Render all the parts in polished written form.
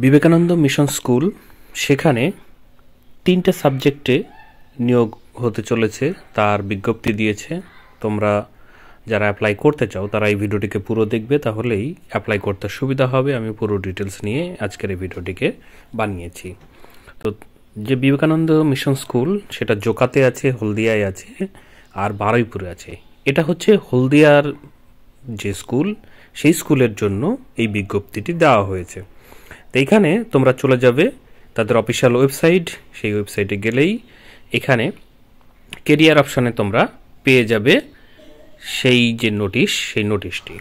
Vivekananda mission school সেখানে 3টে সাবজেক্টে নিয়োগ হতে চলেছে তার বিজ্ঞপ্তি দিয়েছে। তোমরা যারা অ্যাপ্লাই করতে চাও তারা এই ভিডিওটিকে পুরো দেখবে, তাহলেই অ্যাপ্লাই করতে সুবিধা হবে। আমি পুরো ডিটেলস নিয়ে আজকের এই ভিডিওটিকে বানিয়েছি। তো যে বিবেকানন্দ মিশন স্কুল সেটা জোকাতে আছে, হলদিয়ায় আছে আর বারুইপুরে আছে। এটা হচ্ছে হলদিয়ার যে স্কুল, সেই স্কুলের জন্য এই বিজ্ঞপ্তিটি দেওয়া হয়েছে। তো এইখানে তোমরা চলে যাবে তাদের অফিসিয়াল ওয়েবসাইট, সেই ওয়েবসাইটে গেলেই এখানে কেরিয়ার অপশানে তোমরা পেয়ে যাবে সেই যে নোটিশ, সেই নোটিশটি।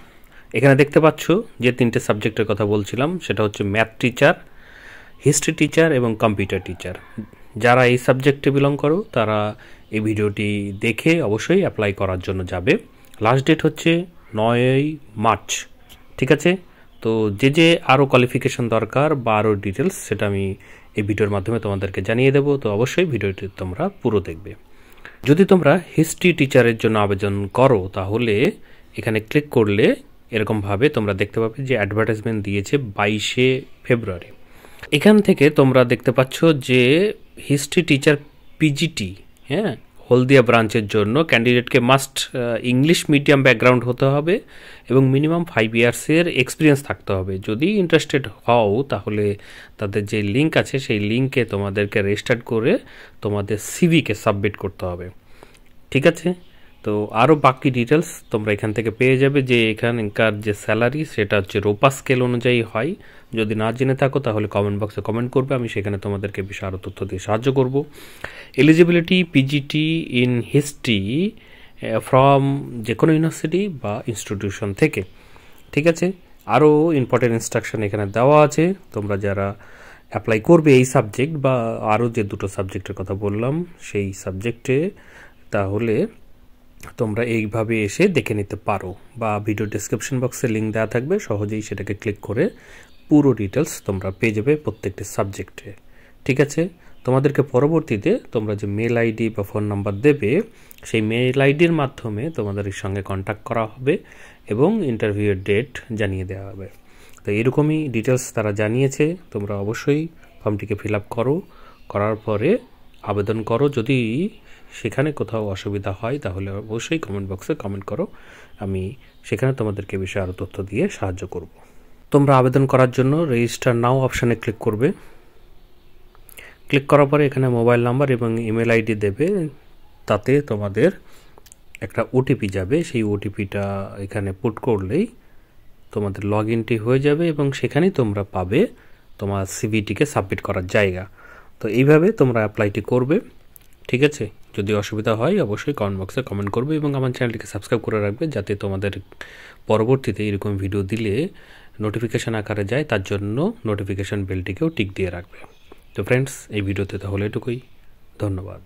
এখানে দেখতে পাচ্ছ যে 3টে সাবজেক্টের কথা বলছিলাম, সেটা হচ্ছে ম্যাথ টিচার, হিস্ট্রি টিচার এবং কম্পিউটার টিচার। যারা এই সাবজেক্টে বিলং করো তারা এই ভিডিওটি দেখে অবশ্যই অ্যাপ্লাই করার জন্য যাবে। লাস্ট ডেট হচ্ছে 9ই মার্চ, ঠিক আছে? তো যে আরও কোয়ালিফিকেশন দরকার বা আরও ডিটেলস সেটা আমি এই ভিডিওর মাধ্যমে তোমাদেরকে জানিয়ে দেবো। তো অবশ্যই ভিডিওটি তোমরা পুরো দেখবে। যদি তোমরা হিস্ট্রি টিচারের জন্য আবেদন করো তাহলে এখানে ক্লিক করলে এরকমভাবে তোমরা দেখতে পাবে যে অ্যাডভার্টাইজমেন্ট দিয়েছে 22শে ফেব্রুয়ারি। এখান থেকে তোমরা দেখতে পাচ্ছ যে হিস্ট্রি টিচার পিজিটি, হ্যাঁ, হলদিয়া ব্রাঞ্চের জন্য ক্যান্ডিডেটকে মাস্ট ইংলিশ মিডিয়াম ব্যাকগ্রাউন্ড হতে হবে এবং মিনিমাম 5 ইয়ার্সের এক্সপিরিয়েন্স থাকতে হবে। যদি ইন্টারেস্টেড হও তাহলে তাদের যে লিঙ্ক আছে সেই লিঙ্কে তোমাদেরকে রেজিস্টার করে তোমাদের সিভিকে সাবমিট করতে হবে, ঠিক আছে? তো আরও বাকি ডিটেলস তোমরা এখান থেকে পেয়ে যাবে। যে এখানকার যে স্যালারি সেটা হচ্ছে রোপা স্কেল অনুযায়ী হয়। যদি না জেনে থাকো তাহলে কমেন্ট বক্সে কমেন্ট করবে, আমি সেখানে তোমাদেরকে বিষয়ে আরও তথ্য দিয়ে সাহায্য করব। Eligibility PGT in history from যে কোনো ইউনিভার্সিটি বা ইনস্টিটিউশন থেকে, ঠিক আছে? আরও ইম্পর্টেন্ট ইনস্ট্রাকশন এখানে দেওয়া আছে। তোমরা যারা অ্যাপ্লাই করবে এই সাবজেক্ট বা আরও যে 2টো সাবজেক্টের কথা বললাম সেই সাবজেক্টে, তাহলে তোমরা এইভাবে এসে দেখে নিতে পারো, বা ভিডিও ডেসক্রিপশন বক্সে লিঙ্ক দেওয়া থাকবে, সহজেই সেটাকে ক্লিক করে পুরো ডিটেলস তোমরা পেয়ে যাবে প্রত্যেকটি সাবজেক্টে, ঠিক আছে? তোমাদেরকে পরবর্তীতে তোমরা যে মেল আইডি বা ফোন নাম্বার দেবে সেই মেল আইডির মাধ্যমে তোমাদের সঙ্গে কন্ট্যাক্ট করা হবে এবং ইন্টারভিউয়ের ডেট জানিয়ে দেওয়া হবে। তো এরকমই ডিটেলস তারা জানিয়েছে। তোমরা অবশ্যই ফর্মটিকে ফিল আপ করো, করার পরে আবেদন করো। যদি সেখানে কোথাও অসুবিধা হয় তাহলে অবশ্যই কমেন্ট বক্সে কমেন্ট করো, আমি সেখানে তোমাদেরকে বিষয়ে আরও তথ্য দিয়ে সাহায্য করব। তোমরা আবেদন করার জন্য রেজিস্টার নাও অপশানে ক্লিক করবে। ক্লিক করার পরে এখানে মোবাইল নাম্বার এবং ইমেল আইডি দেবে, তাতে তোমাদের একটা ওটিপি যাবে। সেই ওটিপিটা এখানে পুট করলেই তোমাদের লগ ইনটি হয়ে যাবে এবং সেখানেই তোমরা পাবে তোমার সিভিটিকে সাবমিট করার জায়গা। তো এইভাবে তোমরা অ্যাপ্লাইটি করবে, ঠিক আছে? যদি অসুবিধা হয় অবশ্যই কমেন্ট বক্সে কমেন্ট করবে এবং আমার চ্যানেলটিকে সাবস্ক্রাইব করে রাখবে, যাতে তোমাদের পরবর্তীতে এরকম ভিডিও দিলে নোটিফিকেশান আকারে যায়। তার জন্য নোটিফিকেশান বেলটিকেও টিক দিয়ে রাখবে। তো ফ্রেন্ডস, এই ভিডিওতে তাহলে এটুকুই। ধন্যবাদ।